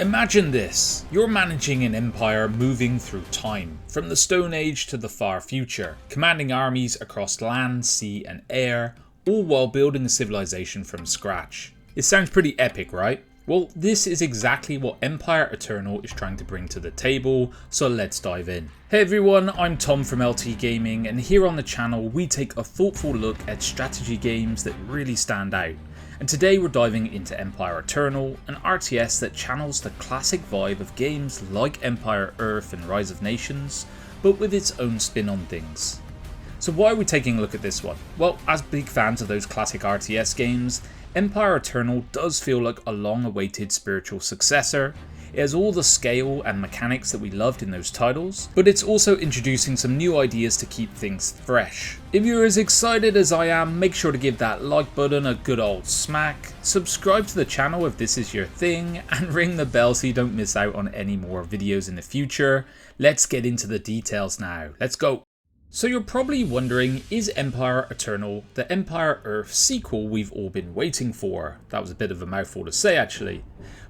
Imagine this, you're managing an empire moving through time, from the Stone Age to the far future, commanding armies across land, sea and air, all while building a civilization from scratch. It sounds pretty epic, right? Well, this is exactly what Empire Eternal is trying to bring to the table, so let's dive in. Hey everyone, I'm Tom from LT Gaming, and here on the channel we take a thoughtful look at strategy games that really stand out. And today we're diving into Empire Eternal, an RTS that channels the classic vibe of games like Empire Earth and Rise of Nations, but with its own spin on things. So why are we taking a look at this one? Well, as big fans of those classic RTS games, Empire Eternal does feel like a long-awaited spiritual successor. It has all the scale and mechanics that we loved in those titles, but it's also introducing some new ideas to keep things fresh. If you're as excited as I am, make sure to give that like button a good old smack, subscribe to the channel if this is your thing, and ring the bell so you don't miss out on any more videos in the future. Let's get into the details now. Let's go! So you're probably wondering, is Empire Eternal the Empire Earth sequel we've all been waiting for? That was a bit of a mouthful to say actually.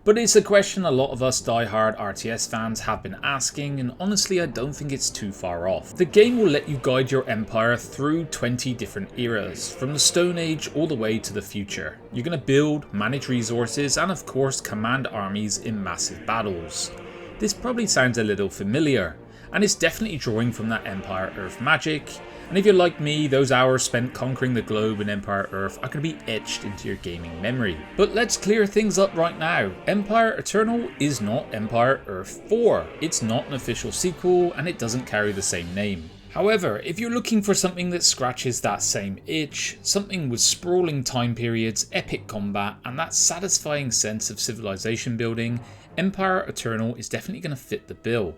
But it's a question a lot of us die-hard RTS fans have been asking, and honestly I don't think it's too far off. The game will let you guide your empire through 20 different eras, from the Stone Age all the way to the future. You're going to build, manage resources, and of course command armies in massive battles. This probably sounds a little familiar, and it's definitely drawing from that Empire Earth magic, and if you're like me, those hours spent conquering the globe in Empire Earth are going to be etched into your gaming memory. But let's clear things up right now. Empire Eternal is not Empire Earth 4, it's not an official sequel and it doesn't carry the same name. However, if you're looking for something that scratches that same itch, something with sprawling time periods, epic combat, and that satisfying sense of civilization building, Empire Eternal is definitely going to fit the bill.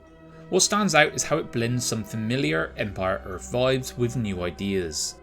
What stands out is how it blends some familiar Empire Earth vibes with new ideas.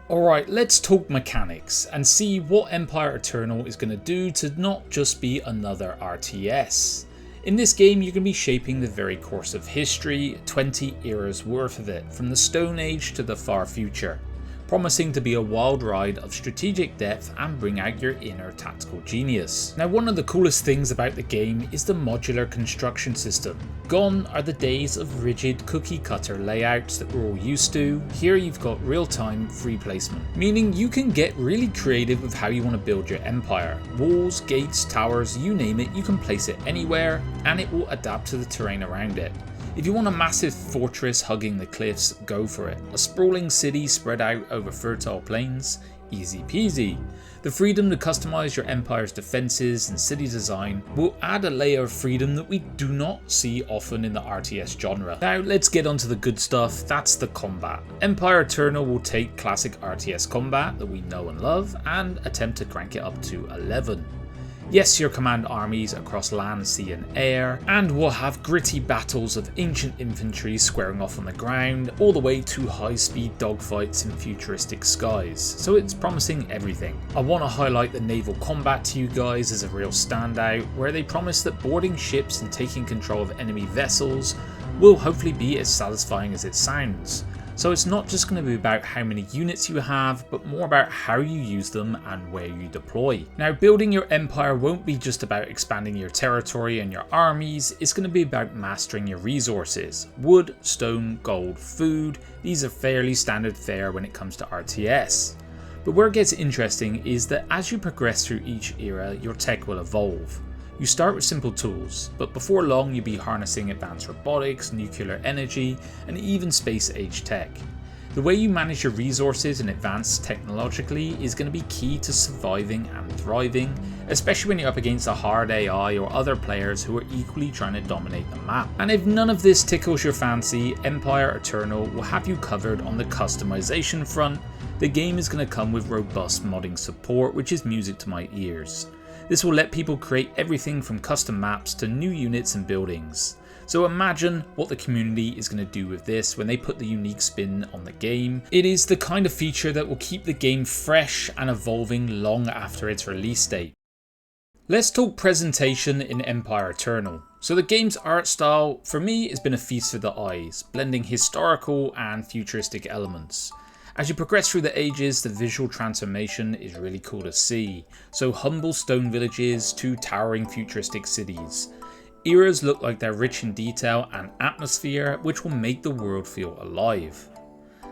Alright, let's talk mechanics and see what Empire Eternal is going to do to not just be another RTS. In this game you're going to be shaping the very course of history, 20 eras worth of it, from the Stone Age to the far future, promising to be a wild ride of strategic depth and bring out your inner tactical genius. Now, one of the coolest things about the game is the modular construction system. Gone are the days of rigid cookie cutter layouts that we're all used to. Here you've got real-time free placement, meaning you can get really creative with how you want to build your empire. Walls, gates, towers, you name it, you can place it anywhere and it will adapt to the terrain around it. If you want a massive fortress hugging the cliffs, go for it. A sprawling city spread out over fertile plains, easy peasy. The freedom to customize your empire's defenses and city design will add a layer of freedom that we do not see often in the RTS genre. Now let's get onto the good stuff, that's the combat. Empire Eternal will take classic RTS combat that we know and love and attempt to crank it up to 11. Yes, you'll command armies across land, sea and air, and we'll have gritty battles of ancient infantry squaring off on the ground, all the way to high-speed dogfights in futuristic skies, so it's promising everything. I want to highlight the naval combat to you guys as a real standout, where they promise that boarding ships and taking control of enemy vessels will hopefully be as satisfying as it sounds. So it's not just going to be about how many units you have, but more about how you use them and where you deploy. Now, building your empire won't be just about expanding your territory and your armies, it's going to be about mastering your resources. Wood, stone, gold, food, these are fairly standard fare when it comes to RTS. But where it gets interesting is that as you progress through each era, your tech will evolve. You start with simple tools, but before long you'll be harnessing advanced robotics, nuclear energy, and even space-age tech. The way you manage your resources and advance technologically is going to be key to surviving and thriving, especially when you're up against a hard AI or other players who are equally trying to dominate the map. And if none of this tickles your fancy, Empire Eternal will have you covered on the customization front. The game is going to come with robust modding support, which is music to my ears. This will let people create everything from custom maps to new units and buildings. So imagine what the community is going to do with this when they put the unique spin on the game. It is the kind of feature that will keep the game fresh and evolving long after its release date. Let's talk presentation in Empire Eternal. So the game's art style for me has been a feast for the eyes, blending historical and futuristic elements. As you progress through the ages, the visual transformation is really cool to see. So humble stone villages to towering futuristic cities. Eras look like they're rich in detail and atmosphere, which will make the world feel alive.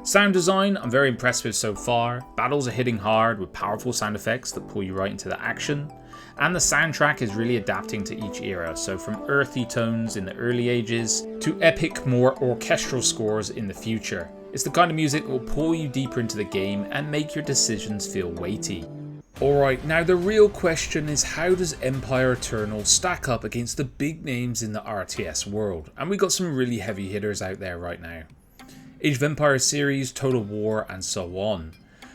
Sound design, I'm very impressed with so far. Battles are hitting hard with powerful sound effects that pull you right into the action. And the soundtrack is really adapting to each era, so from earthy tones in the early ages to epic, more orchestral scores in the future. It's the kind of music that will pull you deeper into the game and make your decisions feel weighty. Alright, now the real question is, how does Empire Eternal stack up against the big names in the RTS world? And we got some really heavy hitters out there right now. Age of Empires series, Total War, and so on.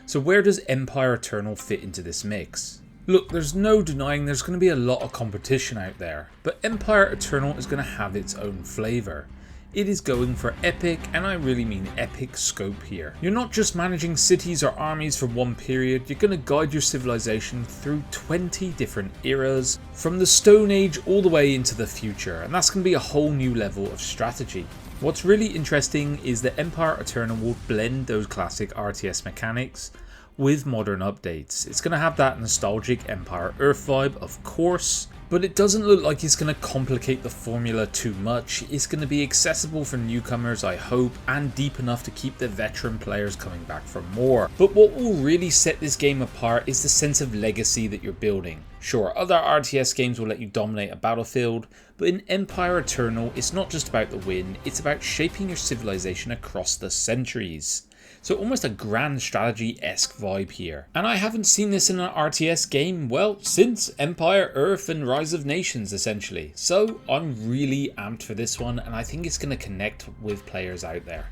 So where does Empire Eternal fit into this mix? Look, there's no denying there's going to be a lot of competition out there, but Empire Eternal is going to have its own flavour. It is going for epic, and I really mean epic scope here. You're not just managing cities or armies for one period, you're going to guide your civilization through 20 different eras, from the Stone Age all the way into the future, and that's going to be a whole new level of strategy. What's really interesting is that Empire Eternal will blend those classic RTS mechanics with modern updates. It's going to have that nostalgic Empire Earth vibe, of course, but it doesn't look like it's going to complicate the formula too much. It's going to be accessible for newcomers, I hope, and deep enough to keep the veteran players coming back for more. But what will really set this game apart is the sense of legacy that you're building. Sure, other RTS games will let you dominate a battlefield, but in Empire Eternal, it's not just about the win, it's about shaping your civilization across the centuries. So almost a grand strategy-esque vibe here. And I haven't seen this in an RTS game, well, since Empire Earth and Rise of Nations essentially. So I'm really amped for this one, and I think it's going to connect with players out there.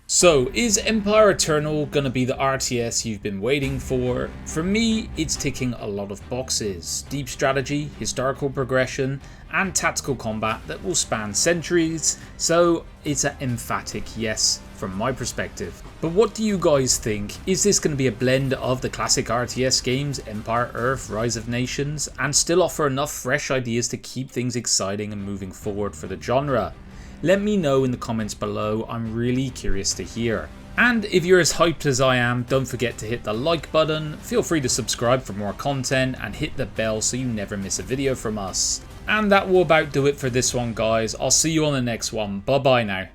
So, is Empire Eternal going to be the RTS you've been waiting for? For me, it's ticking a lot of boxes. Deep strategy, historical progression, and tactical combat that will span centuries, so it's an emphatic yes from my perspective. But what do you guys think? Is this going to be a blend of the classic RTS games, Empire Earth, Rise of Nations, and still offer enough fresh ideas to keep things exciting and moving forward for the genre? Let me know in the comments below, I'm really curious to hear. And if you're as hyped as I am, don't forget to hit the like button, feel free to subscribe for more content, and hit the bell so you never miss a video from us. And that will about do it for this one, guys. I'll see you on the next one. Bye bye now.